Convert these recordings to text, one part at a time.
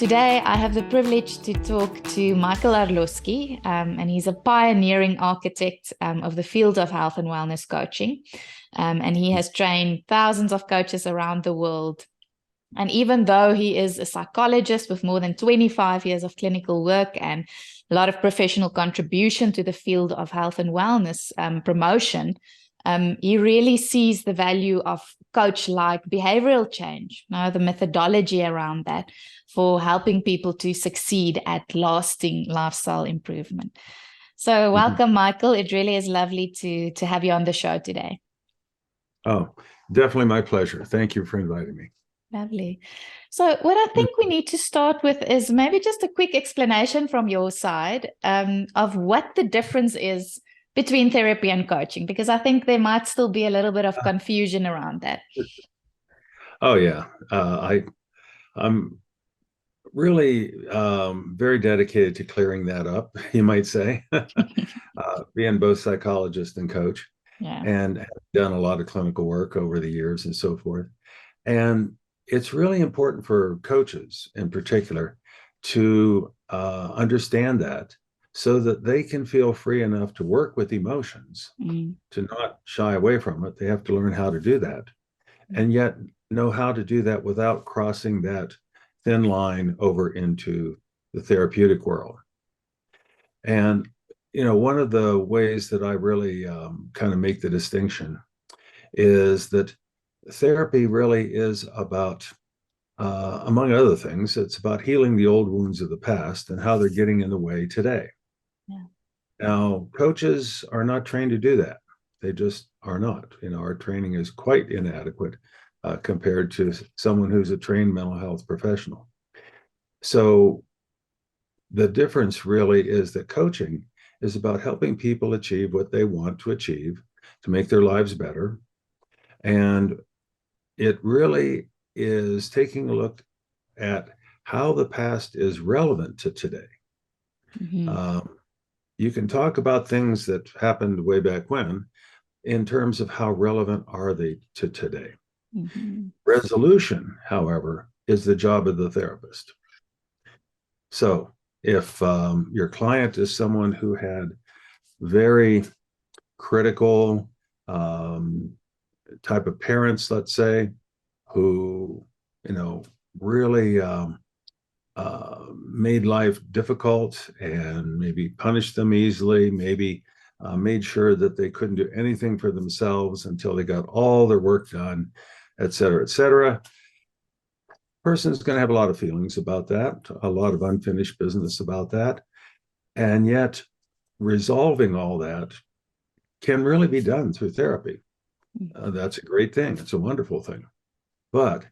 Today, I have the privilege to talk to Michael Arloski, and he's a pioneering architect of the field of health and wellness coaching. And he has trained thousands of coaches around the world. And even though he is a psychologist with more than 25 years of clinical work and a lot of professional contribution to the field of health and wellness promotion, he really sees the value of coach-like behavioral change, the methodology around that for helping people to succeed at lasting lifestyle improvement. So welcome, Michael. It really is lovely to have you on the show today. Oh, definitely my pleasure. Thank you for inviting me. Lovely. So what I think we need to start with is maybe just a quick explanation from your side of what the difference is between therapy and coaching, because I think there might still be a little bit of confusion around that. Oh, yeah. I'm really very dedicated to clearing that up, you might say, being both psychologist and coach, and have done a lot of clinical work over the years and so forth. And it's really important for coaches in particular to understand that, so that they can feel free enough to work with emotions, to not shy away from it. They have to learn how to do that, and yet know how to do that without crossing that thin line over into the therapeutic world. And, one of the ways that I really kind of make the distinction is that therapy really is about, among other things, it's about healing the old wounds of the past and how they're getting in the way today. Now, coaches are not trained to do that. They just are not. Our training is quite inadequate compared to someone who's a trained mental health professional. So the difference really is that coaching is about helping people achieve what they want to achieve to make their lives better. And it really is taking a look at how the past is relevant to today. You can talk about things that happened way back when in terms of how relevant are they to today. Resolution, however, is the job of the therapist. So if your client is someone who had very critical type of parents, let's say, who, really made life difficult and maybe punished them easily, maybe made sure that they couldn't do anything for themselves until they got all their work done, et cetera, et cetera. Person's going to have a lot of feelings about that, a lot of unfinished business about that. And yet resolving all that can really be done through therapy. That's a great thing. It's a wonderful thing. But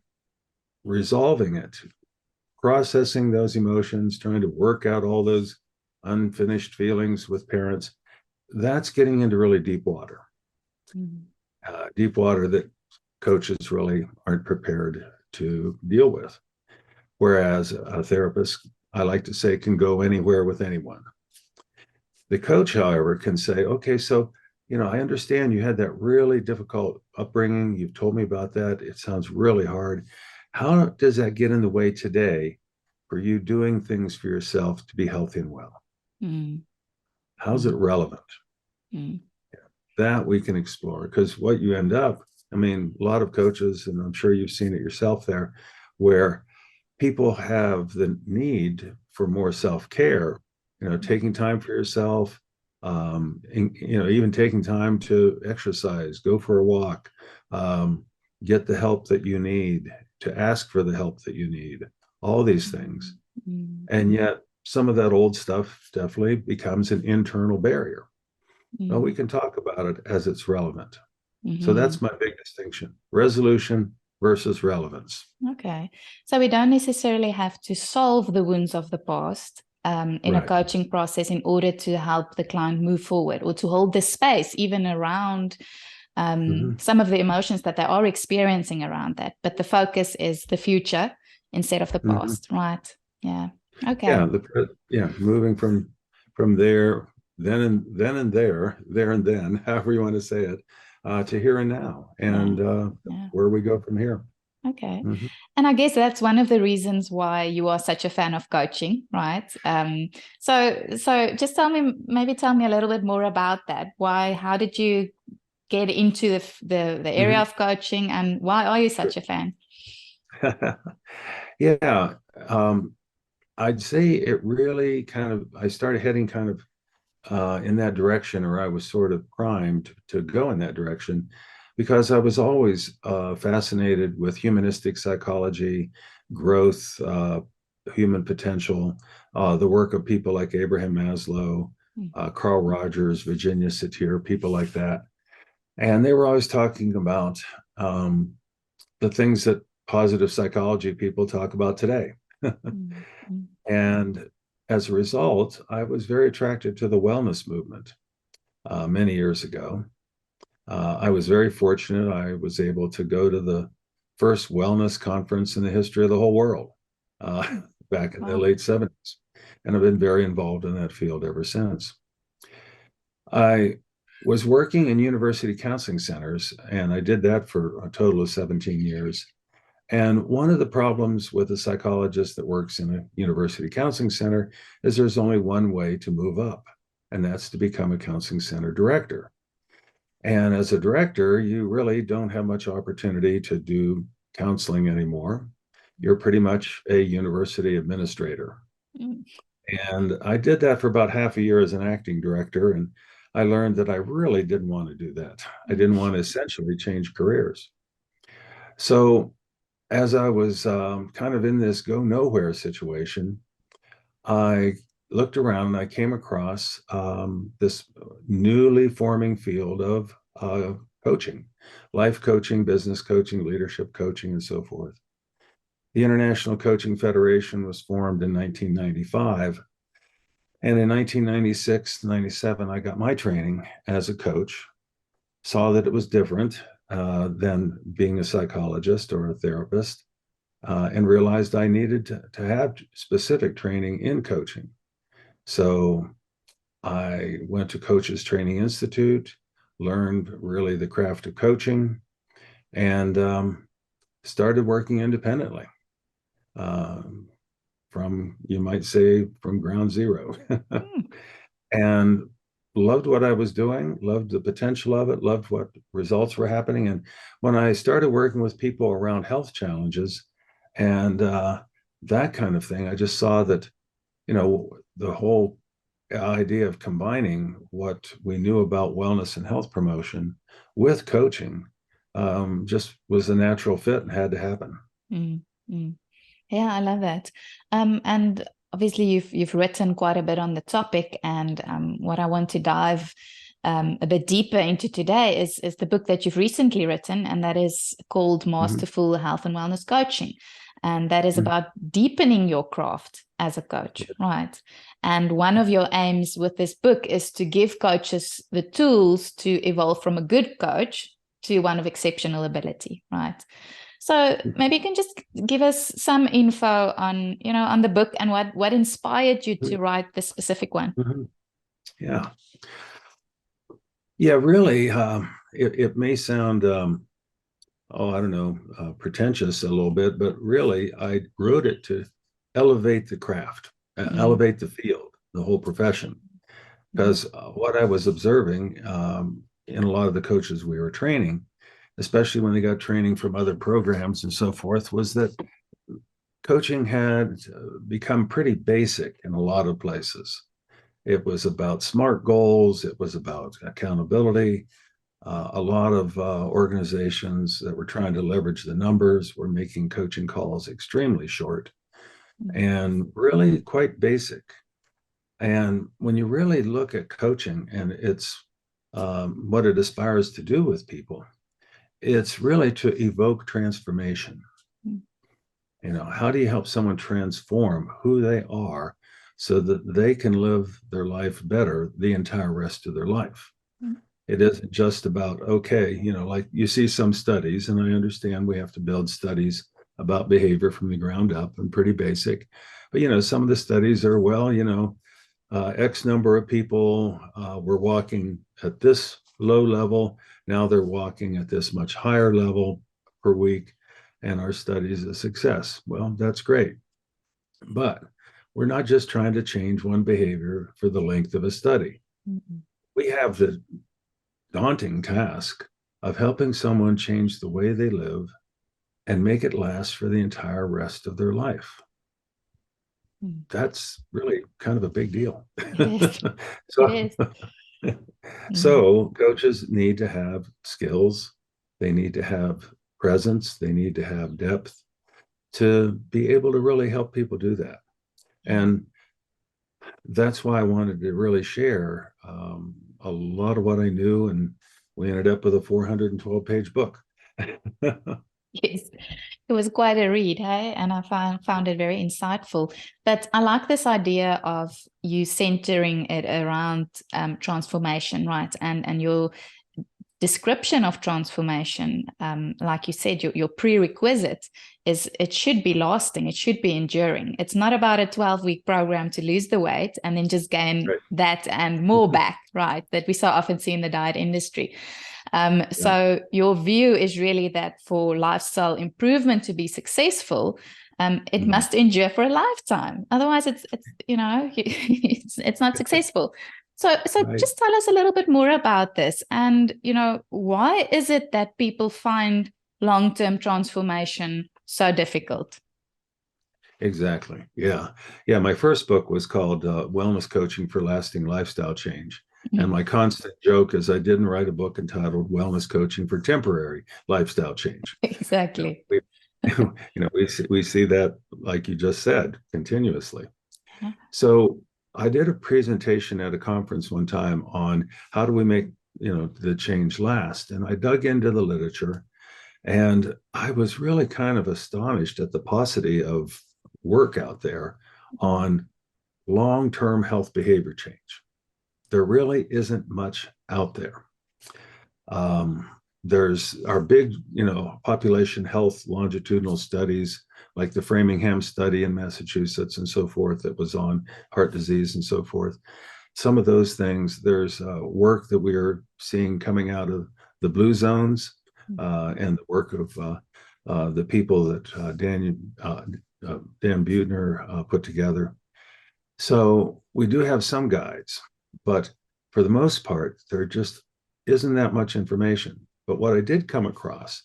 resolving it, processing those emotions, trying to work out all those unfinished feelings with parents, that's getting into really deep water. Deep water that coaches really aren't prepared to deal with. Whereas a therapist, I like to say, can go anywhere with anyone. The coach, however, can say, okay, so, I understand you had that really difficult upbringing. You've told me about that. It sounds really hard. How does that get in the way today for you doing things for yourself to be healthy and well? How's it relevant? That we can explore, because what you end up, a lot of coaches, and I'm sure you've seen it yourself there, where people have the need for more self-care, taking time for yourself, even taking time to exercise, go for a walk, get the help that you need, to ask for the help that you need, all these things. And yet some of that old stuff definitely becomes an internal barrier. Well, we can talk about it as it's relevant. So that's my big distinction: resolution versus relevance. Okay. So we don't necessarily have to solve the wounds of the past in a coaching process in order to help the client move forward, or to hold the space even around some of the emotions that they are experiencing around that. But the focus is the future instead of the past, right? Yeah. Okay. Yeah. Moving from there, then and there and then, however you want to say it, to here and now, and where we go from here. Okay. Mhm. And I guess that's one of the reasons why you are such a fan of coaching, right? So just maybe tell me a little bit more about that. How did you get into the area Mhm. of coaching, and why are you Sure. such a fan? Yeah. I'd say it really I started heading kind of in that direction, or I was sort of primed to go in that direction because I was always fascinated with humanistic psychology, growth, human potential, the work of people like Abraham Maslow, Mm. Carl Rogers, Virginia Satir, people like that. And they were always talking about um, the things that positive psychology people talk about today. Mm. Mm. And as a result, I was very attracted to the wellness movement many years ago. I was very fortunate. I was able to go to the first wellness conference in the history of the whole world uh, Mm. back in the Wow. late 70s. And I've been very involved in that field ever since. I was working in university counseling centers, and I did that for a total of 17 years. And one of the problems with a psychologist that works in a university counseling center is there's only one way to move up, and that's to become a counseling center director. And as a director, you really don't have much opportunity to do counseling anymore. You're pretty much a university administrator. Mm. And I did that for about half a year as an acting director. And I learned that I really didn't want to do that. I didn't want to essentially change careers. So as I was kind of in this go nowhere situation, I looked around and I came across this newly forming field of coaching, life coaching, business coaching, leadership coaching, and so forth. The International Coaching Federation was formed in 1995. And in 1996, 97, I got my training as a coach, saw that it was different than being a psychologist or a therapist, and realized I needed to have specific training in coaching. So I went to Coaches Training Institute, learned really the craft of coaching, and started working independently um, from, you might say, from ground zero. Mm. And loved what I was doing, loved the potential of it, loved what results were happening. And when I started working with people around health challenges and that kind of thing, I just saw that, the whole idea of combining what we knew about wellness and health promotion with coaching just was a natural fit and had to happen. Mm. Mm. Yeah, I love that. And obviously you've written quite a bit on the topic, and what I want to dive a bit deeper into today is the book that you've recently written, and that is called Mhm. Masterful Health and Wellness Coaching. And that is Mhm. about deepening your craft as a coach, Yeah. right? And one of your aims with this book is to give coaches the tools to evolve from a good coach to one of exceptional ability, right? So maybe you can just give us some info on, on the book and what inspired you to write this specific one. Mhm. Yeah. Yeah, really, it may sound, I don't know, pretentious a little bit, but really, I wrote it to elevate the craft, Mm, elevate the field, the whole profession. mm, Because what I was observing in a lot of the coaches we were training, especially when they got training from other programs and so forth, was that coaching had become pretty basic in a lot of places. It was about SMART goals, it was about accountability. A lot of organizations that were trying to leverage the numbers were making coaching calls extremely short mm, and really quite basic. And when you really look at coaching and it's what it aspires to do with people, it's really to evoke transformation. mm, How do you help someone transform who they are so that they can live their life better the entire rest of their life? mm, It isn't just about, okay, like you see some studies, and I understand we have to build studies about behavior from the ground up and pretty basic. But, some of the studies are, well, X number of people were walking at this low level. Now they're walking at this much higher level per week. and our study's a success. Well, that's great. But we're not just trying to change one behavior for the length of a study. Mm-hmm. We have the daunting task of helping someone change the way they live and make it last for the entire rest of their life. That's really kind of a big deal. It is. It so, is. Mm. so coaches need to have skills, they need to have presence, they need to have depth to be able to really help people do that. And that's why I wanted to really share a lot of what I knew, and we ended up with a 412-page book. Yes, it was quite a read, hey? And I found it very insightful. But I like this idea of you centering it around transformation, right? And your description of transformation, like you said, your prerequisite is it should be lasting, it should be enduring. It's not about a 12-week program to lose the weight and then just gain Right. that and more back, right? That we so often see in the diet industry. So your view is really that for lifestyle improvement to be successful, it must endure for a lifetime. Otherwise, it's it's not successful. So Right. just tell us a little bit more about this. And, why is it that people find long-term transformation so difficult? Exactly. Yeah. Yeah. My first book was called Wellness Coaching for Lasting Lifestyle Change. And my constant joke is I didn't write a book entitled Wellness Coaching for Temporary Lifestyle Change. Exactly. We see that, like you just said, continuously. So I did a presentation at a conference one time on how do we make, the change last. And I dug into the literature, and I was really kind of astonished at the paucity of work out there on long-term health behavior change. There really isn't much out there. There's our big, population health longitudinal studies, like the Framingham study in Massachusetts and so forth, that was on heart disease and so forth. Some of those things, there's work that we are seeing coming out of the blue zones and the work of the people that Dan Buettner put together. So we do have some guides, but for the most part, there just isn't that much information. But what I did come across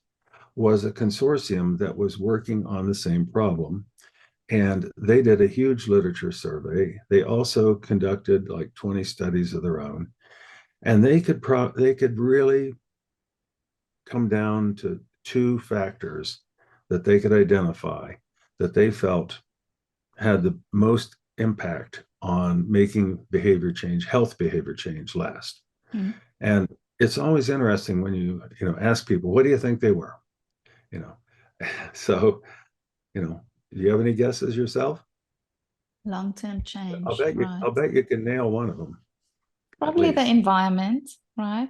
was a consortium that was working on the same problem. And they did a huge literature survey. They also conducted like 20 studies of their own. And they could really come down to two factors that they could identify that they felt had the most impact on making behavior change, health behavior change last. Mm-hmm. And it's always interesting when you ask people, what do you think they were? So, do you have any guesses yourself? Long-term change. I'll bet you can nail one of them. Probably the environment, right?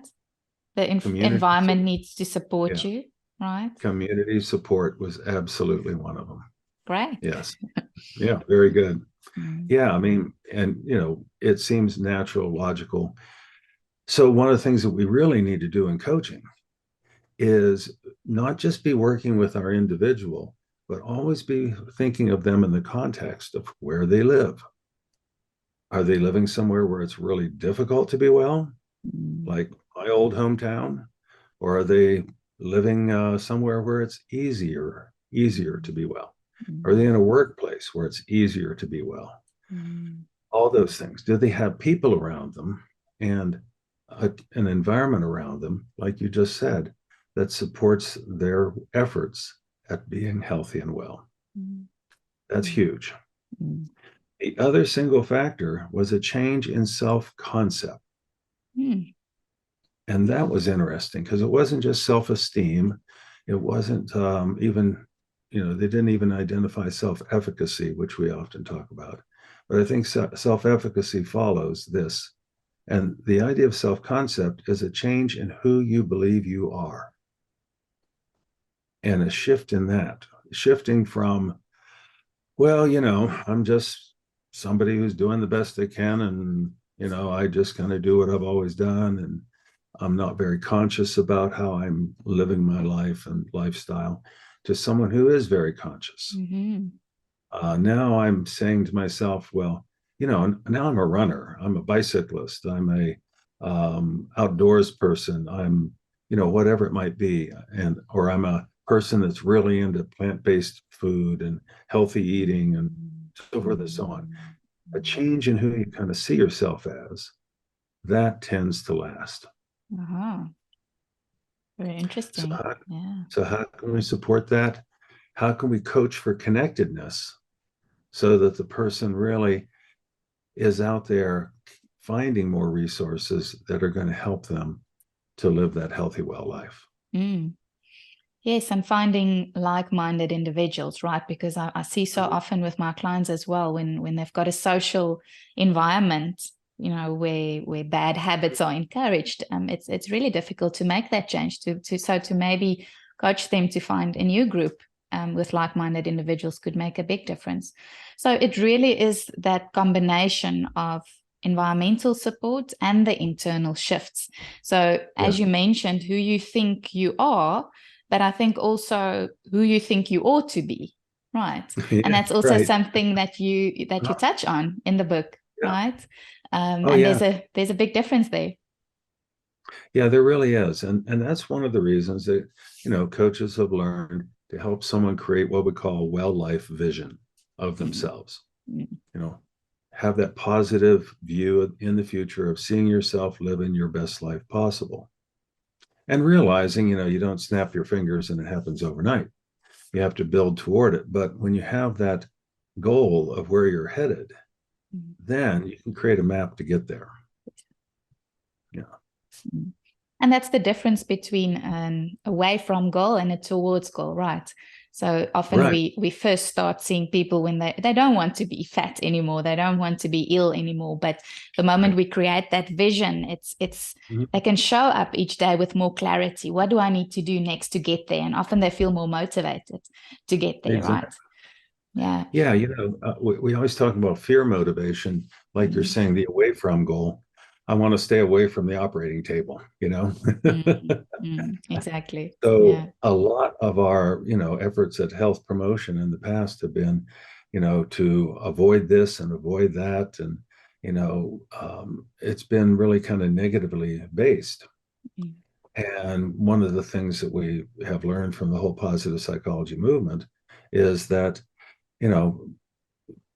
The environment needs to support you, right? Community support was absolutely one of them. Great. Yes. Yeah, very good. Yeah, I mean, and it seems natural, logical. So one of the things that we really need to do in coaching is not just be working with our individual, but always be thinking of them in the context of where they live. Are they living somewhere where it's really difficult to be well, like my old hometown? Or are they living somewhere where it's easier to be well? Are they in a workplace where it's easier to be well? All those things. Do they have people around them and an environment around them, like you just said, that supports their efforts at being healthy and well? That's huge. The other single factor was a change in self-concept. And that was interesting because it wasn't just self-esteem. It wasn't even, they didn't even identify self-efficacy, which we often talk about. But I think self-efficacy follows this. And the idea of self-concept is a change in who you believe you are. And a shift in that, shifting from, well, I'm just somebody who's doing the best they can. And, I just kind of do what I've always done. And I'm not very conscious about how I'm living my life and lifestyle, to someone who is very conscious. Mm-hmm. Now I'm saying to myself, well, now I'm a runner, I'm a bicyclist, I'm a outdoors person, I'm, whatever it might be, or I'm a person that's really into plant-based food and healthy eating and so forth and so on. A change in who you kind of see yourself as, that tends to last. Uh-huh. Very So interesting. how, Yeah. so how can we support that? How can we coach for connectedness so that the person really is out there finding more resources that are going to help them to live that healthy, well life? Mm. Yes, and finding like-minded individuals, right? Because I see so often with my clients as well, when they've got a social environment, where bad habits are encouraged, it's really difficult to make that change. To maybe coach them to find a new group with like-minded individuals could make a big difference. So it really is that combination of environmental support and the internal shifts. So Yeah. as you mentioned, who you think you are, but I think also who you think you ought to be, right? And Yeah, that's also right. something that you touch on in the book, Yeah. right? Oh, And yeah. there's a big difference there. Yeah, there really is. And that's one of the reasons that, coaches have learned to help someone create what we call a well life vision of Mm, themselves. mm, You know, have that positive view in the future of seeing yourself living your best life possible. And realizing, you don't snap your fingers and it happens overnight. You have to build toward it. But when you have that goal of where you're headed, mm, then you can create a map to get there. Yeah. mm. And that's the difference between an away from goal and a towards goal, right? So often Right. we first start seeing people when they don't want to be fat anymore, they don't want to be ill anymore. But the moment we create that vision, it's Mhm. they can show up each day with more clarity. What do I need to do next to get there? And often they feel more motivated to get there, Exactly. right? Yeah. Yeah. We always talk about fear motivation, like you're Mm, saying, the away from goal. I want to stay away from the operating table. exactly. Yeah. So a lot of our, efforts at health promotion in the past have been, to avoid this and avoid that. And, it's been really kind of negatively based. Mm, And one of the things that we have learned from the whole positive psychology movement is that, you know,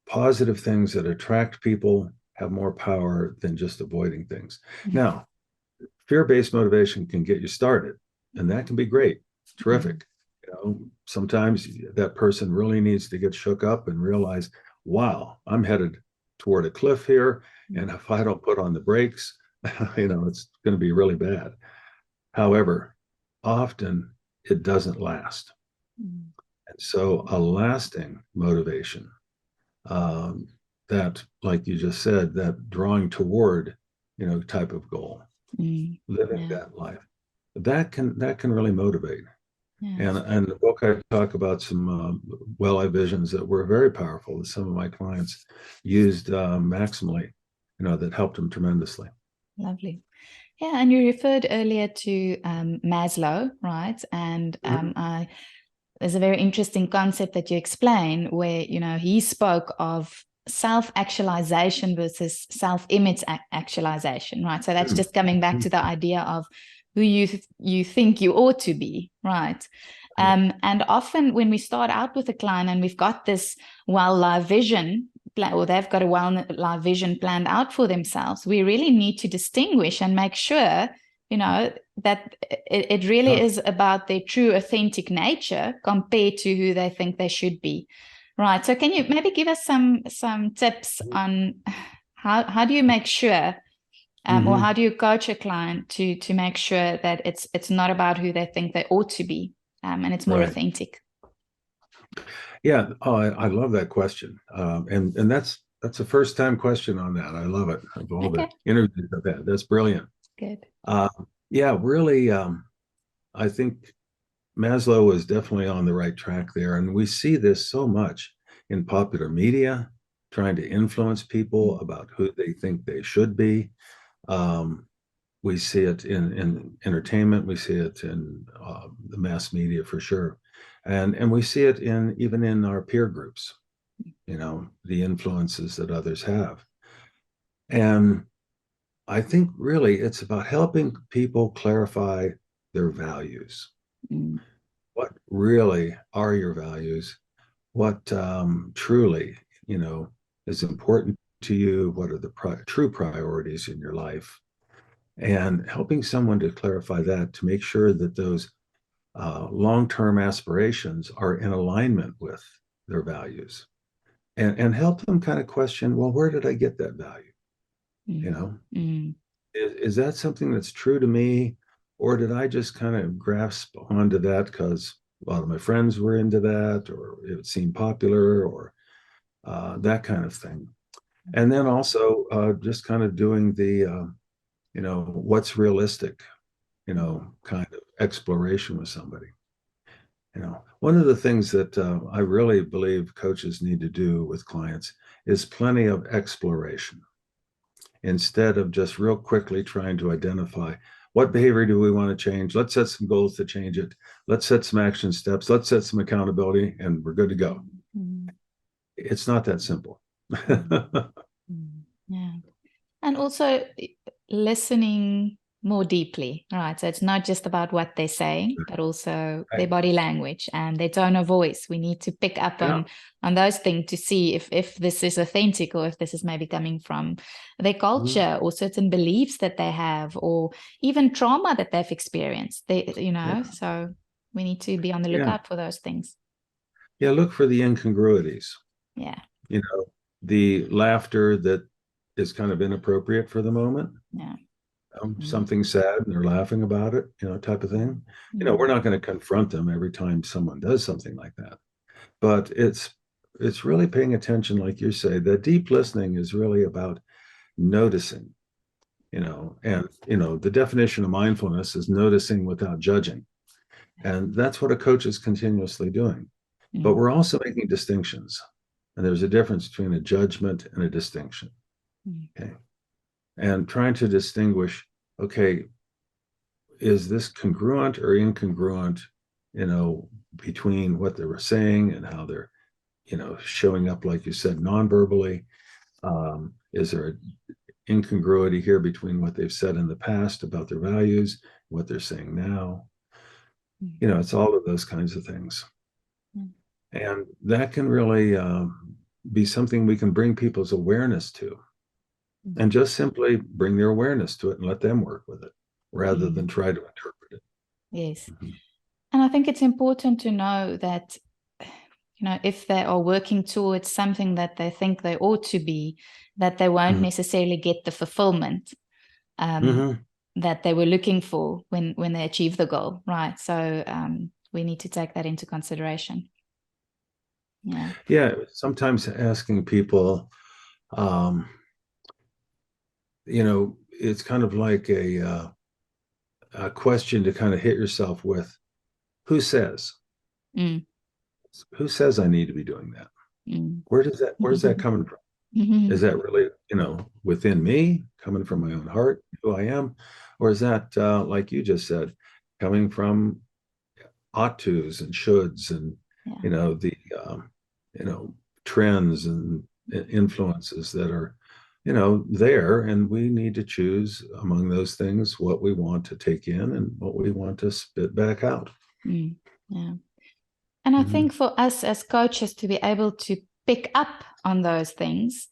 positive things that attract people have more power than just avoiding things. mm, Now, fear-based motivation can get you started, and that can be great, mm, terrific. Sometimes that person really needs to get shook up and realize, wow, I'm headed toward a cliff here, mm, and if I don't put on the brakes, it's going to be really bad. However, often it doesn't last. mm, And so a lasting motivation, um, that, like you just said, that drawing toward, type of goal, living yeah. that life, that can really motivate. Yeah. And the book, I talk about some well-eye visions that were very powerful that some of my clients used maximally, that helped them tremendously. Lovely. Yeah, and you referred earlier to Maslow, right? And Mhm. there's a very interesting concept that you explain where, he spoke of self-actualization versus self-image actualization, right? So that's just coming back to the idea of who you think you ought to be, right? And often when we start out with a client and we've got this well-lived vision, or they've got a well-lived vision planned out for themselves, we really need to distinguish and make sure, that it really Oh, is about their true authentic nature compared to who they think they should be. Right. So can you maybe give us some tips on how do you make sure, or mhm. how do you coach a client to make sure that it's not about who they think they ought to be, and it's more Right. authentic? Yeah. Oh, I love that question. And that's a first time question on that. I love it. Of all the Okay, interviews I've had, that's brilliant. good. Uh, yeah, really. I think Maslow was definitely on the right track there. And we see this so much in popular media, trying to influence people about who they think they should be. Um, we see it in entertainment, we see it in the mass media for sure, and we see it even in our peer groups, the influences that others have. And I think really it's about helping people clarify their values. Mm. What really are your values? What truly, is important to you? What are the true priorities in your life? And helping someone to clarify that, to make sure that those long-term aspirations are in alignment with their values, and help them kind of question, well, where did I get that value? Mm. Mm. Is that something that's true to me, or did I just kind of grasp onto that because a lot of my friends were into that, or it seemed popular, or that kind of thing? And then also just kind of doing the what's realistic, kind of exploration with somebody. One of the things that I really believe coaches need to do with clients is plenty of exploration, instead of just real quickly trying to identify what behavior do we want to change. Let's set some goals to change it. Let's set some action steps. Let's set some accountability, and we're good to go. Mm. It's not that simple. Yeah. And also listening more deeply, right? So it's not just about what they're saying, but also their body language and their tone of voice. We need to pick up Yeah. on those things to see if this is authentic, or if this is maybe coming from their culture or certain beliefs that they have, or even trauma that they've experienced. So we need to be on the lookout for those things. Yeah, look for the incongruities. Yeah. The laughter that is kind of inappropriate for the moment. Yeah. Something sad and they're laughing about it, type of thing. We're not going to confront them every time someone does something like that. But it's really paying attention, like you say. That deep listening is really about noticing, and the definition of mindfulness is noticing without judging. And that's what a coach is continuously doing. But we're also making distinctions. And there's a difference between a judgment and a distinction. Okay. And trying to distinguish, okay, is this congruent or incongruent, between what they were saying and how they're, showing up, like you said, non-verbally? Is there an incongruity here between what they've said in the past about their values, what they're saying now? It's all of those kinds of things. And that can really be something we can bring people's awareness to, and just simply bring their awareness to it and let them work with it rather than try to interpret it. Yes. And I think it's important to know that, if they are working towards something that they think they ought to be, that they won't necessarily get the fulfillment that they were looking for when they achieve the goal, right? So we need to take that into consideration. Yeah. Sometimes asking people, it's kind of like a question to kind of hit yourself with: who says? Who says I need to be doing that? Where's that coming from? Is that really, within me, coming from my own heart, who I am? Or is that, like you just said, coming from ought tos and shoulds and, the, trends and influences that are, there, and we need to choose among those things what we want to take in and what we want to spit back out. Yeah. And I think for us as coaches to be able to pick up on those things,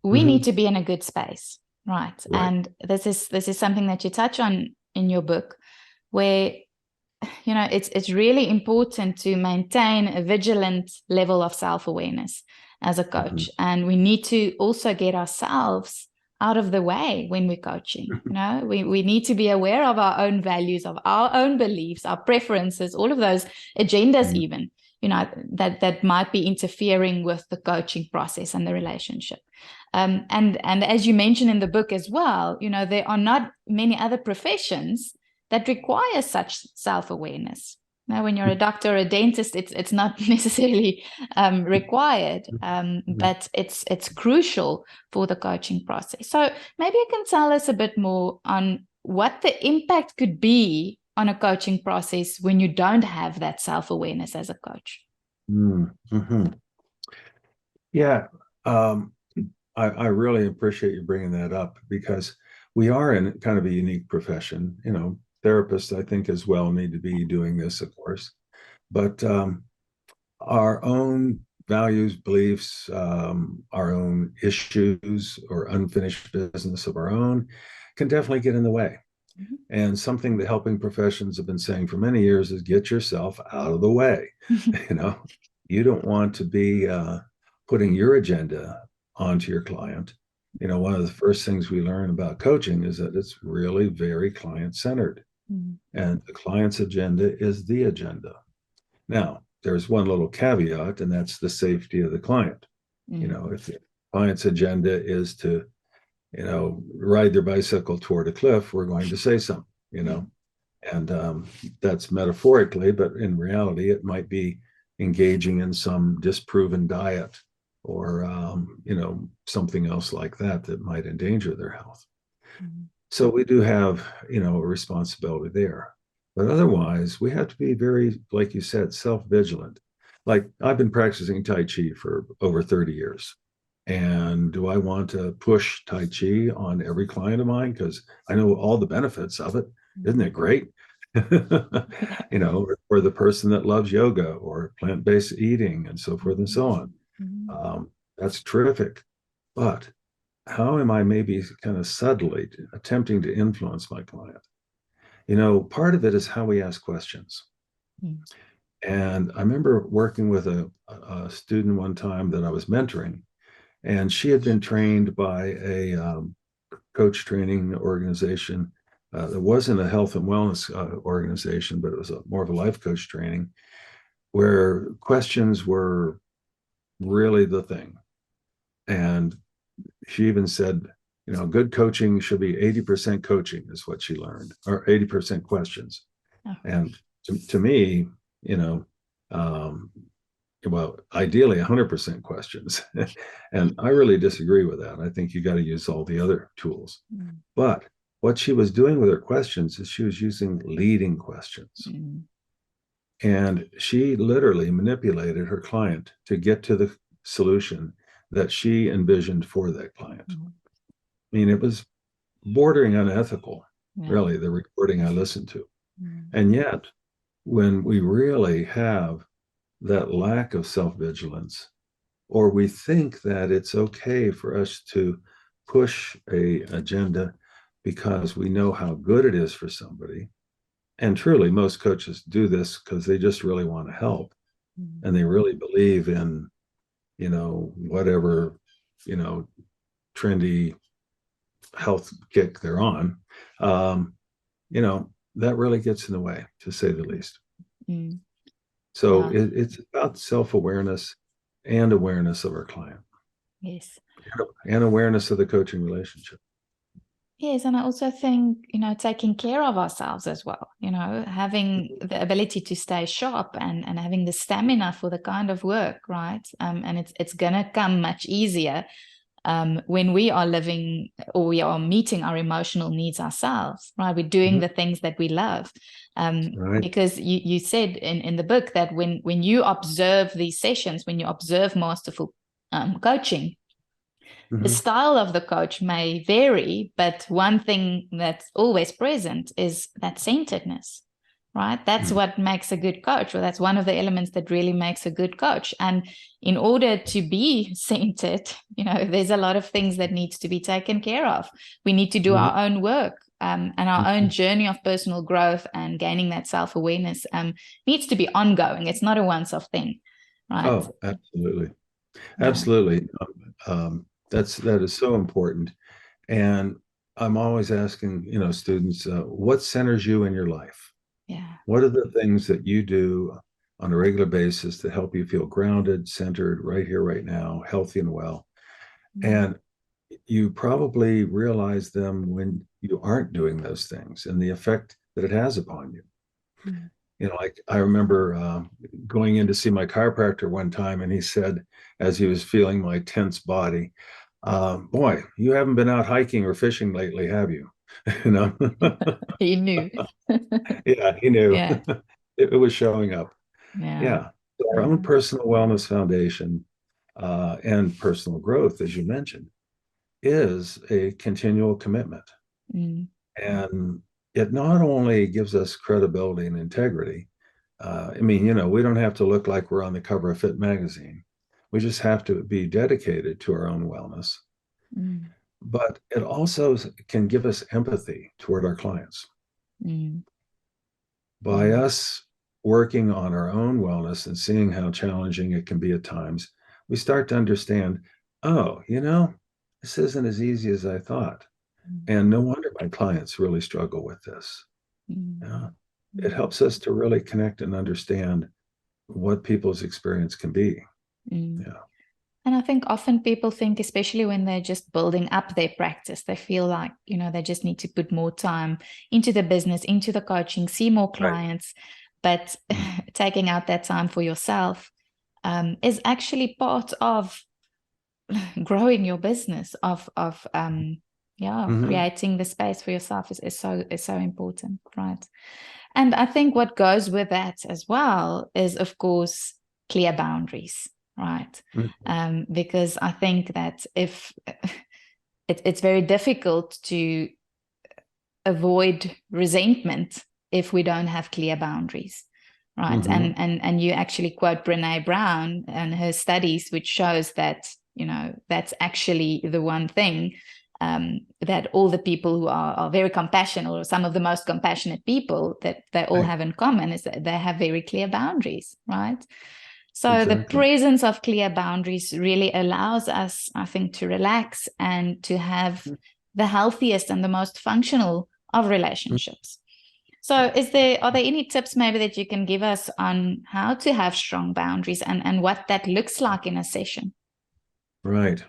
we need to be in a good space, right? And this is something that you touch on in your book, where it's really important to maintain a vigilant level of self-awareness as a coach. And we need to also get ourselves out of the way when we're coaching. We need to be aware of our own values, of our own beliefs, our preferences, all of those agendas, even, that might be interfering with the coaching process and the relationship. And as you mentioned in the book as well, there are not many other professions that require such self-awareness. Now, when you're a doctor or a dentist, it's not necessarily required, but it's crucial for the coaching process. So maybe you can tell us a bit more on what the impact could be on a coaching process when you don't have that self-awareness as a coach. Mm-hmm. Yeah, I really appreciate you bringing that up, because we are in kind of a unique profession. You know, therapists, I think, as well need to be doing this, of course, but our own values, beliefs, our own issues or unfinished business of our own can definitely get in the way. Mm-hmm. And something the helping professions have been saying for many years is get yourself out of the way. You know, you don't want to be putting your agenda onto your client. You know, one of the first things we learn about coaching is that it's really very client-centered. Mm-hmm. And the client's agenda is the agenda. Now, there's one little caveat, and that's the safety of the client. Mm-hmm. You know, if the client's agenda is to, you know, ride their bicycle toward a cliff, we're going to say something, you know, and that's metaphorically, but in reality, it might be engaging in some disproven diet or, you know, something else like that that might endanger their health. Mm-hmm. So we do have, you know, a responsibility there. But otherwise, we have to be very, like you said, self-vigilant. Like I've been practicing Tai Chi for over 30 years. And do I want to push Tai Chi on every client of mine? Because I know all the benefits of it. Isn't it great? You know, or the person that loves yoga or plant-based eating and so forth and so on. Mm-hmm. That's terrific. But how am I maybe kind of subtly attempting to influence my client? You know, part of it is how we ask questions. Mm. And I remember working with a student one time that I was mentoring, and she had been trained by a coach training organization that wasn't a health and wellness organization, but it was more of a life coach training, where questions were really the thing. And she even said, you know, good coaching should be 80% coaching is what she learned, or 80% questions. Oh. And to me, you know, well, ideally 100% questions. And I really disagree with that. I think you got to use all the other tools. Mm. But what she was doing with her questions is she was using leading questions. Mm. And she literally manipulated her client to get to the solution that she envisioned for that client. Mm. I mean, it was bordering unethical, really, the recording I listened to. Mm. And yet, when we really have that lack of self-vigilance, or we think that it's okay for us to push a agenda because we know how good it is for somebody, and truly most coaches do this because they just really want to help, and they really believe in, you know, whatever, you know, trendy health kick they're on, you know, that really gets in the way, to say the least. Mm. So it's about self-awareness and awareness of our client. Yes. And awareness of the coaching relationship. Yes, and I also think, you know, taking care of ourselves as well, you know, having the ability to stay sharp and having the stamina for the kind of work, right? And it's going to come much easier when we are living or we are meeting our emotional needs ourselves, right? We're doing the things that we love. Right. Because you said in the book that when you observe these sessions, when you observe masterful coaching, the style of the coach may vary, but one thing that's always present is that centeredness, right? That's what makes a good coach, or that's one of the elements that really makes a good coach. And in order to be centered, you know, there's a lot of things that needs to be taken care of. We need to do our own work, and our own journey of personal growth and gaining that self-awareness needs to be ongoing. It's not a once-off thing, right? Oh, absolutely. Absolutely. That is so important. And I'm always asking, you know, students, what centers you in your life? Yeah. What are the things that you do on a regular basis that help you feel grounded, centered, right here, right now, healthy and well? And you probably realize them when you aren't doing those things and the effect that it has upon you. You know, like I remember going in to see my chiropractor one time, and he said, as he was feeling my tense body, boy, you haven't been out hiking or fishing lately, have you? you know. He knew. Yeah, he knew. Yeah. It was showing up. Yeah. Yeah. So our own Yeah. personal wellness foundation and personal growth, as you mentioned, is a continual commitment. Mm, And it not only gives us credibility and integrity. I mean, we don't have to look like we're on the cover of Fit magazine. We just have to be dedicated to our own wellness. mm, But it also can give us empathy toward our clients. mm, By mm, us working on our own wellness and seeing how challenging it can be at times, we start to understand, oh, this isn't as easy as I thought. mm, And no wonder my clients really struggle with this. mm, Yeah. It mm, helps us to really connect and understand what people's experience can be. mm. Yeah. And I think often people think, especially when they're just building up their practice, they feel like, they just need to put more time into the business, into the coaching, see more Right. clients. But Mhm. taking out that time for yourself is actually part of growing your business, Mhm. creating the space for yourself is so important, right? And I think what goes with that as well is, of course, clear boundaries, right? Mhm. Because I think that if it's very difficult to avoid resentment if we don't have clear boundaries, right? Mhm. And you actually quote Brene Brown and her studies, which shows that that's actually the one thing that all the people who are very compassionate, or some of the most compassionate people, that they all Right. have in common is that they have very clear boundaries, right? So the Exactly. presence of clear boundaries really allows us, I think, to relax and to have the healthiest and the most functional of relationships. So are there any tips maybe that you can give us on how to have strong boundaries and what that looks like in a session? Right.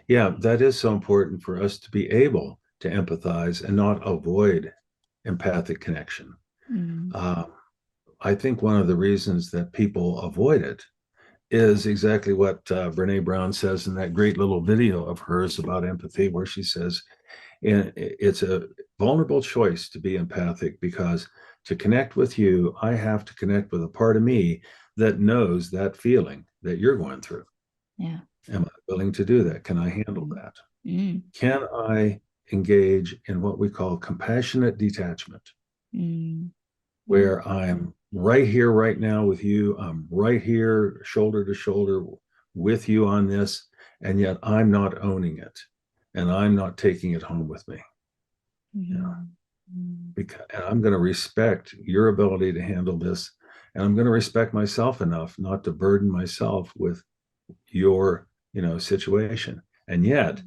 Yeah, that is so important for us to be able to empathize and not avoid empathic connection. Mm, Uh, I think one of the reasons that people avoid it is exactly what Brene Brown says in that great little video of hers about empathy, where she says, it's a vulnerable choice to be empathic because to connect with you, I have to connect with a part of me that knows that feeling that you're going through. yeah. Am I willing to do that? Can I handle Mm, that? mm, Can I engage in what we call compassionate detachment, mm, mm, where I'm right here, right now with you? I'm right here, shoulder to shoulder with you on this, and yet I'm not owning it and I'm not taking it home with me. Yeah. mm, mm, And I'm going to respect your ability to handle this. And I'm going to respect myself enough not to burden myself with your, situation. And yet,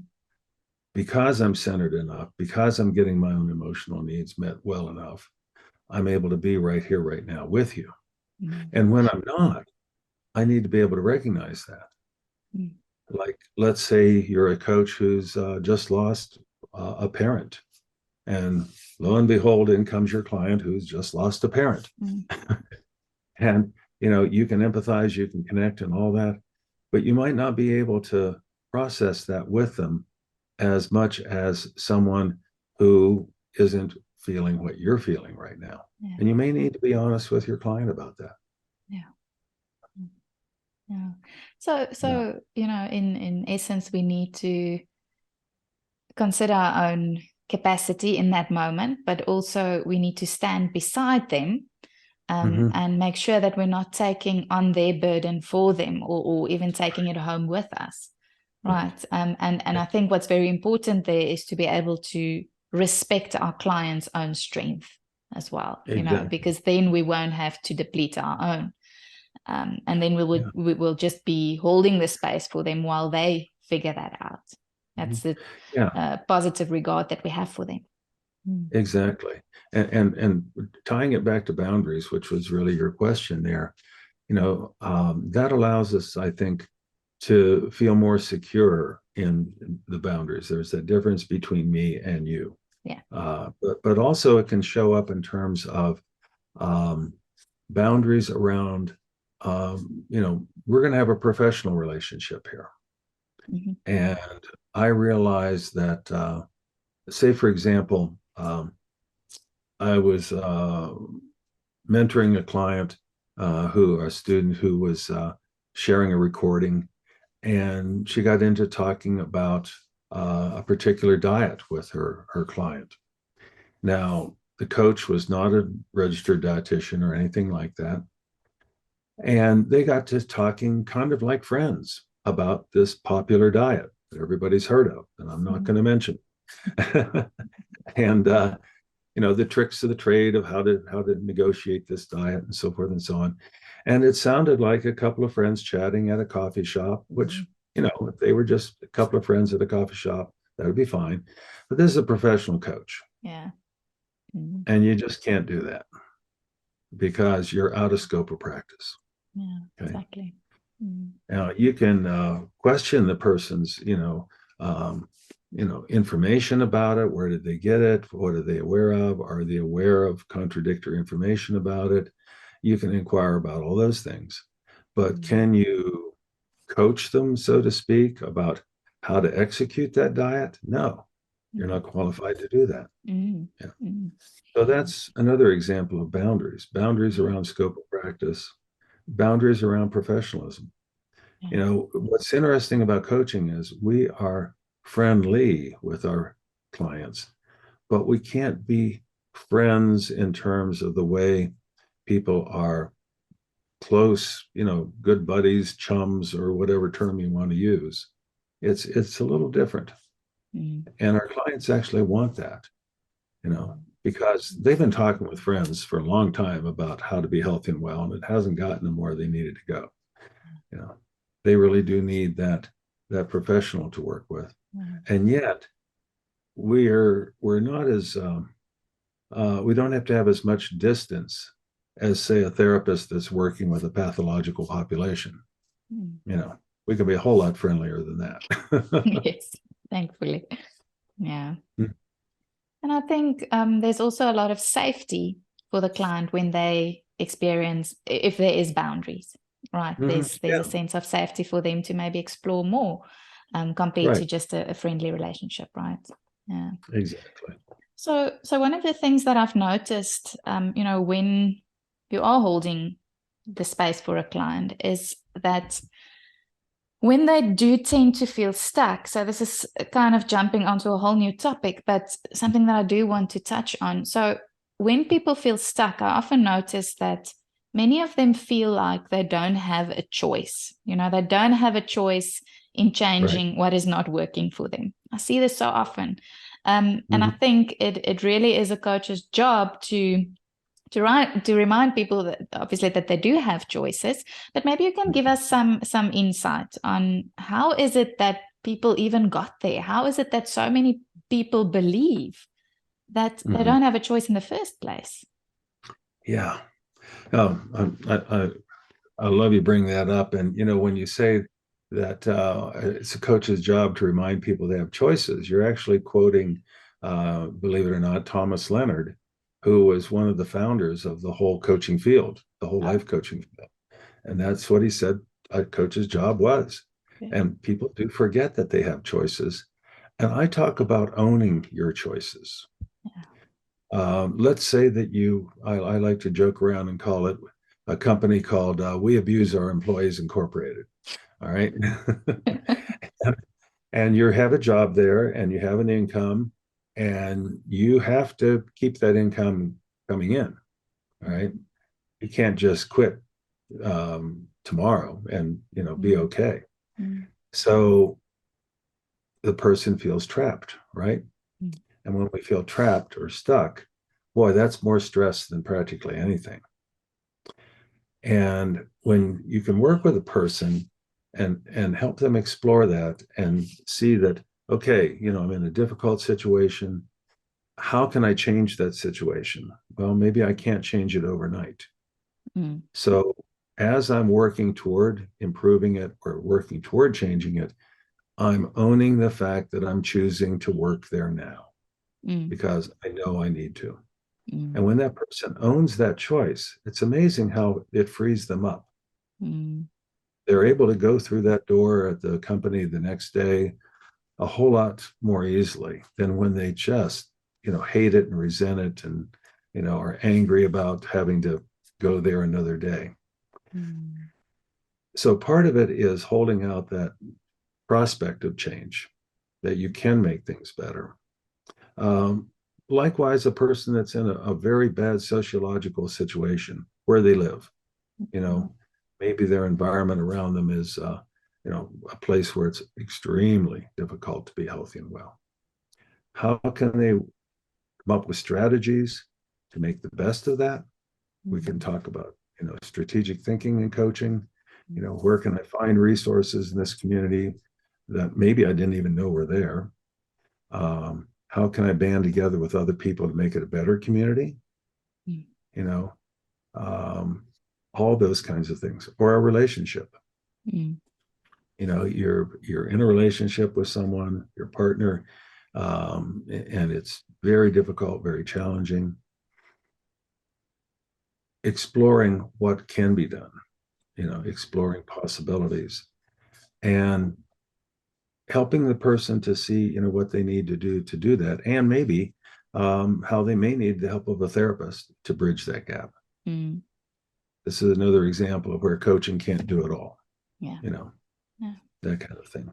because I'm centered enough, because I'm getting my own emotional needs met well enough, I'm able to be right here, right now with you. mm, And when I'm not, I need to be able to recognize that. mm, Like, let's say you're a coach who's just lost a parent, and lo and behold, in comes your client who's just lost a parent. mm, And, you can empathize, you can connect and all that, but you might not be able to process that with them as much as someone who isn't feeling what you're feeling right now. yeah, And you may need to be honest with your client about that. yeah, mm, yeah. So, Yeah. in essence, we need to consider our own capacity in that moment, but also we need to stand beside them, Mm-hmm. and make sure that we're not taking on their burden for them, or even taking it home with us. Right. Right. And I think what's very important there is to be able to respect our client's own strength as well, Exactly. because then we won't have to deplete our own. And then Yeah. we will just be holding the space for them while they figure that out. Mhm. That's the Yeah, positive regard that we have for them. Mm. exactly. And tying it back to boundaries, which was really your question there, that allows us, I think, to feel more secure in the boundaries. There's that difference between me and you. Yeah. But also it can show up in terms of um, boundaries around, we're going to have a professional relationship here. Mm-hmm. And I realize that, say, for example, I was mentoring a client, a student who was sharing a recording, and she got into talking about a particular diet with her client. Now, the coach was not a registered dietitian or anything like that. And they got to talking kind of like friends about this popular diet that everybody's heard of, and I'm not going to mention. And the tricks of the trade of how to negotiate this diet and so forth and so on. And it sounded like a couple of friends chatting at a coffee shop, which, if they were just a couple of friends at a coffee shop, that would be fine. But this is a professional coach. Yeah. And you just can't do that because you're out of scope of practice. Yeah, okay? Exactly. Now you can question the person's, information about it. Where did they get it? What are they aware of? Are they aware of contradictory information about it? You can inquire about all those things, but can you coach them, so to speak, about how to execute that diet? No, you're not qualified to do that. Yeah. So that's another example of boundaries around scope of practice, boundaries around professionalism. What's interesting about coaching is we are friendly with our clients, but we can't be friends in terms of the way people are close, good buddies, chums, or whatever term you want to use. It's a little different. And our clients actually want that, because they've been talking with friends for a long time about how to be healthy and well, and it hasn't gotten them where they needed to go. They really do need that professional to work with. And yet we're not as we don't have to have as much distance as, say, a therapist that's working with a pathological population. We can be a whole lot friendlier than that. Yes, thankfully. Yeah. And I think there's also a lot of safety for the client when they experience, if there is boundaries, right? There's a sense of safety for them to maybe explore more compared to just a friendly relationship, right? Yeah, exactly. So one of the things that I've noticed, when you are holding the space for a client, is that when they do tend to feel stuck, so this is kind of jumping onto a whole new topic, but something that I do want to touch on. So when people feel stuck, I often notice that many of them feel like they don't have a choice. They don't have a choice in changing what is not working for them. I see this so often. And I think it really is a coach's job to remind people that obviously that they do have choices, but maybe you can give us some insight on how is it that people even got there? How is it that so many people believe that they don't have a choice in the first place? Yeah. I love you bring that up. And, when you say that it's a coach's job to remind people they have choices, you're actually quoting, believe it or not, Thomas Leonard, who was one of the founders of the whole coaching field, the whole life coaching field. And that's what he said a coach's job was. And people do forget that they have choices. And I talk about owning your choices. Let's say that I like to joke around and call it a company called We Abuse Our Employees Incorporated. All right. And you have a job there and you have an income and you have to keep that income coming in. All right. You can't just quit tomorrow and, be okay. So the person feels trapped, right? And when we feel trapped or stuck, boy, that's more stress than practically anything. And when you can work with a person and help them explore that and see that, okay, I'm in a difficult situation. How can I change that situation? Well, maybe I can't change it overnight. So as I'm working toward improving it or working toward changing it, I'm owning the fact that I'm choosing to work there now because I know I need to. And when that person owns that choice, it's amazing how it frees them up. They're able to go through that door at the company the next day a whole lot more easily than when they just hate it and resent it and, are angry about having to go there another day. Mm. So part of it is holding out that prospect of change, that you can make things better. Likewise, a person that's in a very bad sociological situation where they live, maybe their environment around them is, a place where it's extremely difficult to be healthy and well. How can they come up with strategies to make the best of that? We can talk about, strategic thinking and coaching. Where can I find resources in this community that maybe I didn't even know were there? How can I band together with other people to make it a better community? All those kinds of things. Or a relationship. You're in a relationship with someone, your partner, and it's very difficult, very challenging. Exploring what can be done, exploring possibilities, and helping the person to see, what they need to do that, and maybe how they may need the help of a therapist to bridge that gap. This is another example of where coaching can't do it all. That kind of thing.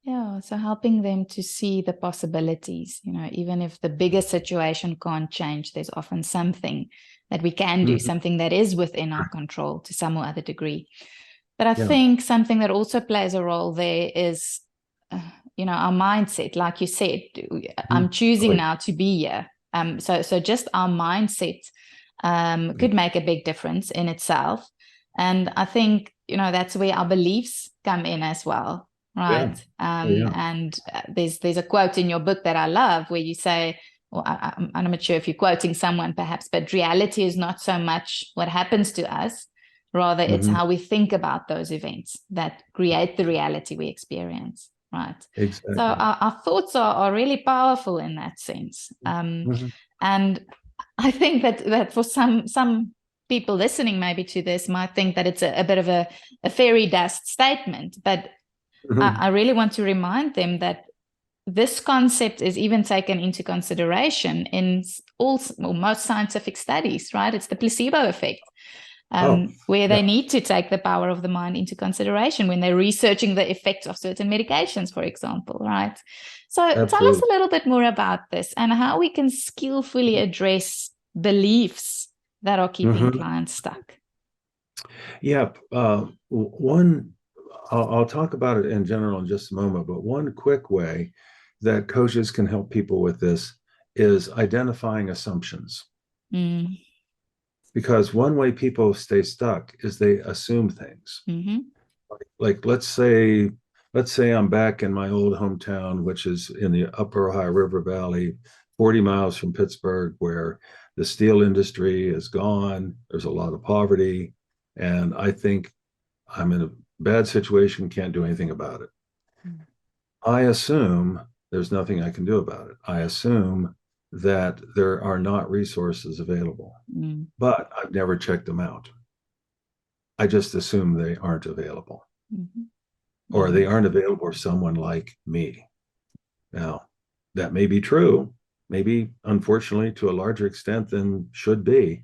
Yeah, so helping them to see the possibilities, even if the bigger situation can't change, there's often something that we can do, something that is within our control to some or other degree. But I think something that also plays a role there is, our mindset. Like you said, I'm choosing now to be here. So just our mindset could make a big difference in itself. And I think, that's where our beliefs come in as well. Right. And there's a quote in your book that I love where you say, well, I'm not sure if you're quoting someone perhaps, but reality is not so much what happens to us, rather it's how we think about those events that create the reality we experience. Right. Exactly. So our thoughts are really powerful in that sense. And I think that for some people listening maybe to this might think that it's a bit of a fairy dust statement, but I really want to remind them that this concept is even taken into consideration in most scientific studies, right? It's the placebo effect, where they need to take the power of the mind into consideration when they're researching the effects of certain medications, for example, right? So tell us a little bit more about this and how we can skillfully address beliefs that are keeping clients stuck. Yeah. I'll talk about it in general in just a moment, but one quick way that coaches can help people with this is identifying assumptions. Because one way people stay stuck is they assume things. Like let's say I'm back in my old hometown, which is in the upper Ohio River Valley, 40 miles from Pittsburgh, where the steel industry is gone. There's a lot of poverty. And I think I'm in a bad situation, can't do anything about it. I assume there's nothing I can do about it. I assume that there are not resources available, but I've never checked them out. I just assume they aren't available, or they aren't available for someone like me. Now, that may be true, maybe unfortunately to a larger extent than should be,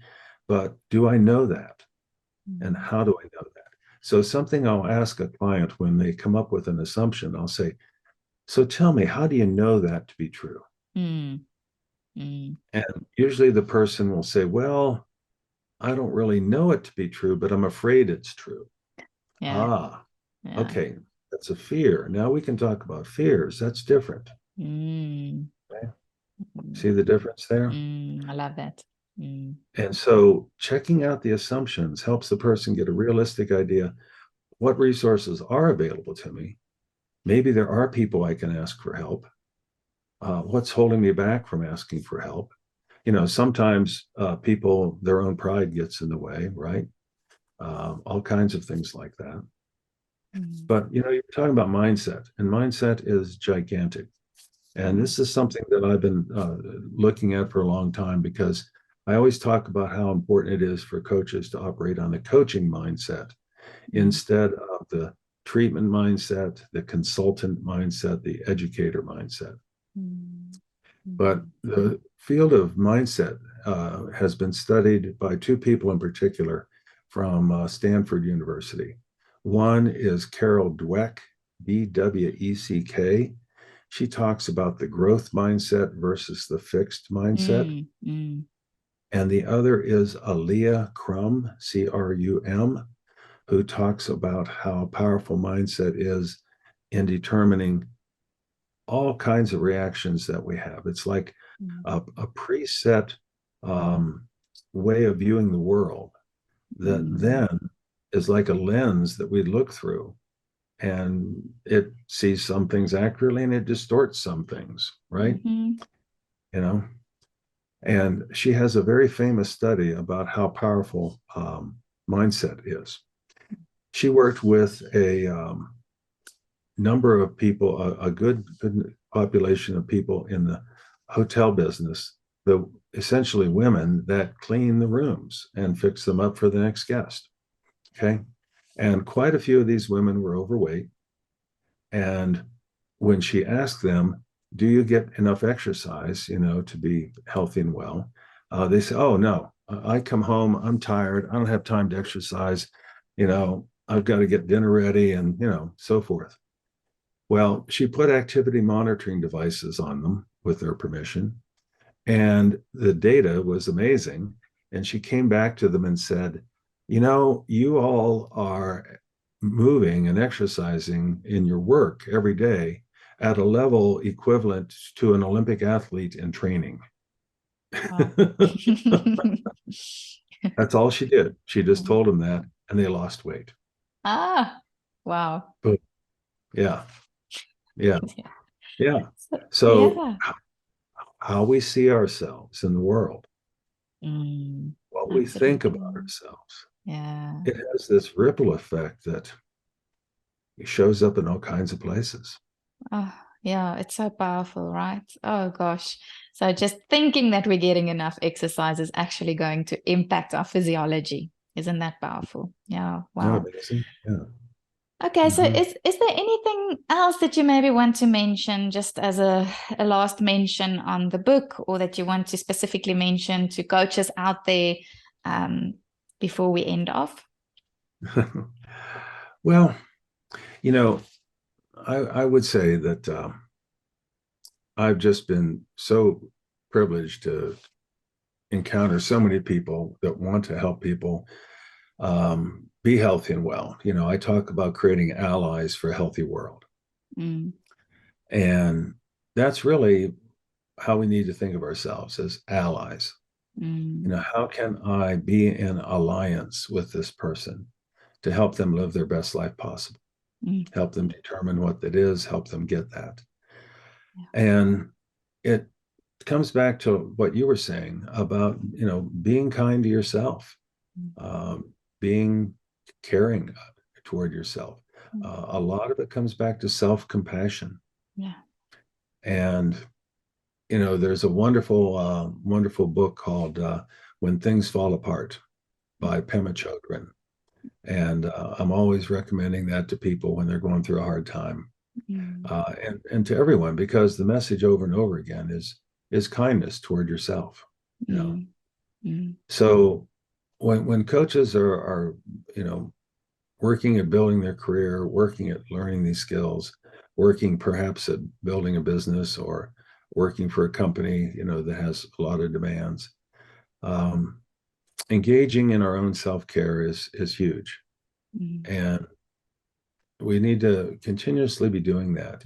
but do I know that? And how do I know that? So something I'll ask a client when they come up with an assumption, I'll say, so tell me, how do you know that to be true? And usually the person will say, well, I don't really know it to be true, but I'm afraid it's true. Okay, that's a fear. Now we can talk about fears. That's different. Okay. See the difference there? I love that. And so checking out the assumptions helps the person get a realistic idea what resources are available to me. Maybe there are people I can ask for help. What's holding me back from asking for help? Sometimes people, their own pride gets in the way, right? All kinds of things like that. But, you're talking about mindset, and mindset is gigantic. And this is something that I've been looking at for a long time, because I always talk about how important it is for coaches to operate on the coaching mindset instead of the treatment mindset, the consultant mindset, the educator mindset. But field of mindset has been studied by two people in particular from Stanford University. One is Carol Dweck, Dweck. She talks about the growth mindset versus the fixed mindset. And the other is Aliyah Crum, Crum, who talks about how powerful mindset is in determining all kinds of reactions that we have. It's like a preset way of viewing the world that then is like a lens that we look through, and it sees some things accurately and it distorts some things, right? You know, and she has a very famous study about how powerful mindset is. She worked with a number of people, a good population of people in the hotel business, essentially women that clean the rooms and fix them up for the next guest. Okay. And quite a few of these women were overweight. And when she asked them, do you get enough exercise, to be healthy and well? They say, oh, no, I come home, I'm tired, I don't have time to exercise, I've got to get dinner ready and, so forth. Well, she put activity monitoring devices on them with their permission, and the data was amazing. And she came back to them and said, you all are moving and exercising in your work every day at a level equivalent to an Olympic athlete in training. Wow. That's all she did. She just told them that, and they lost weight. Wow. But, yeah. So how we see ourselves in the world, what we think about ourselves, it has this ripple effect that it shows up in all kinds of places. Yeah, it's so powerful, right? Oh gosh. So just thinking that we're getting enough exercise is actually going to impact our physiology. Isn't that powerful? Yeah. Wow. Amazing. Yeah. Okay, so is there anything else that you maybe want to mention just as a last mention on the book, or that you want to specifically mention to coaches out there before we end off? Well, I would say that I've just been so privileged to encounter so many people that want to help people be healthy and well. I talk about creating allies for a healthy world. And that's really how we need to think of ourselves, as allies. How can I be in alliance with this person to help them live their best life possible? Help them determine what that is, help them get that. And it comes back to what you were saying about, being kind to yourself, being caring toward yourself. A lot of it comes back to self-compassion. And, there's a wonderful, wonderful book called When Things Fall Apart by Pema Chodron. And I'm always recommending that to people when they're going through a hard time. And to everyone, because the message over and over again is kindness toward yourself. So when coaches are working at building their career, working at learning these skills, working perhaps at building a business, or working for a company that has a lot of demands, engaging in our own self-care is huge. And we need to continuously be doing that.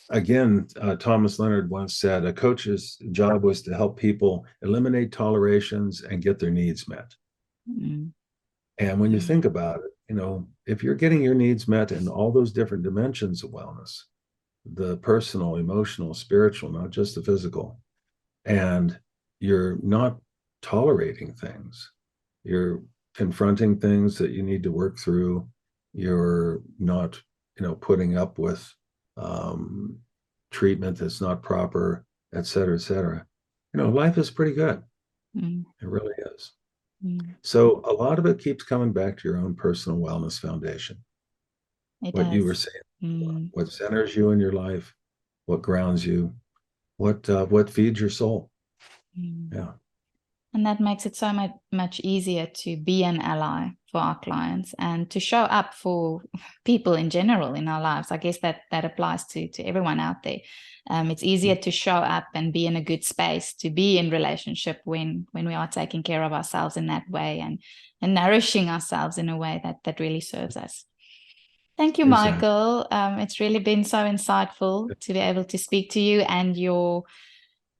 Again, Thomas Leonard once said a coach's job was to help people eliminate tolerations and get their needs met. And when you think about it, if you're getting your needs met in all those different dimensions of wellness, the personal, emotional, spiritual, not just the physical, and you're not tolerating things, you're confronting things that you need to work through, you're not, putting up with treatment that's not proper, et cetera, life is pretty good. It really is. So a lot of it keeps coming back to your own personal wellness foundation. You were saying, what centers you in your life, what grounds you, what feeds your soul. Mm. Yeah. And that makes it so much easier to be an ally for our clients and to show up for people in general in our lives. I guess that applies to everyone out there. It's easier to show up and be in a good space, to be in relationship when we are taking care of ourselves in that way and nourishing ourselves in a way that really serves us. Thank you, Exactly. Michael. It's really been so insightful to be able to speak to you, and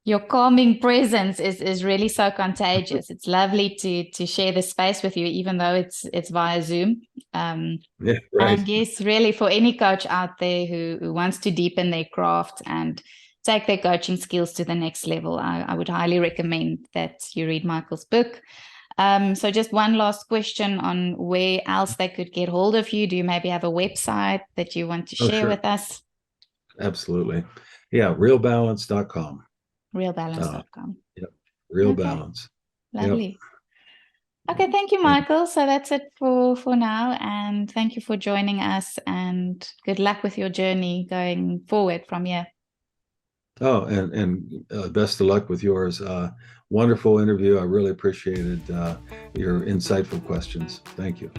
your calming presence is really so contagious. It's lovely to share the space with you, even though it's via Zoom. Yeah, right. And yes, really, for any coach out there who wants to deepen their craft and take their coaching skills to the next level, I would highly recommend that you read Michael's book. So just one last question on where else they could get hold of you. Do you maybe have a website that you want to Oh, share sure. with us? Absolutely. Yeah, realbalance.com. Realbalance.com. Yep. Real Okay, balance. Yep. lovely. Okay, thank you, Michael. So that's it for now. And thank you for joining us, and good luck with your journey going forward from here. Oh, and best of luck with yours. Wonderful interview. I really appreciated your insightful questions. Thank you.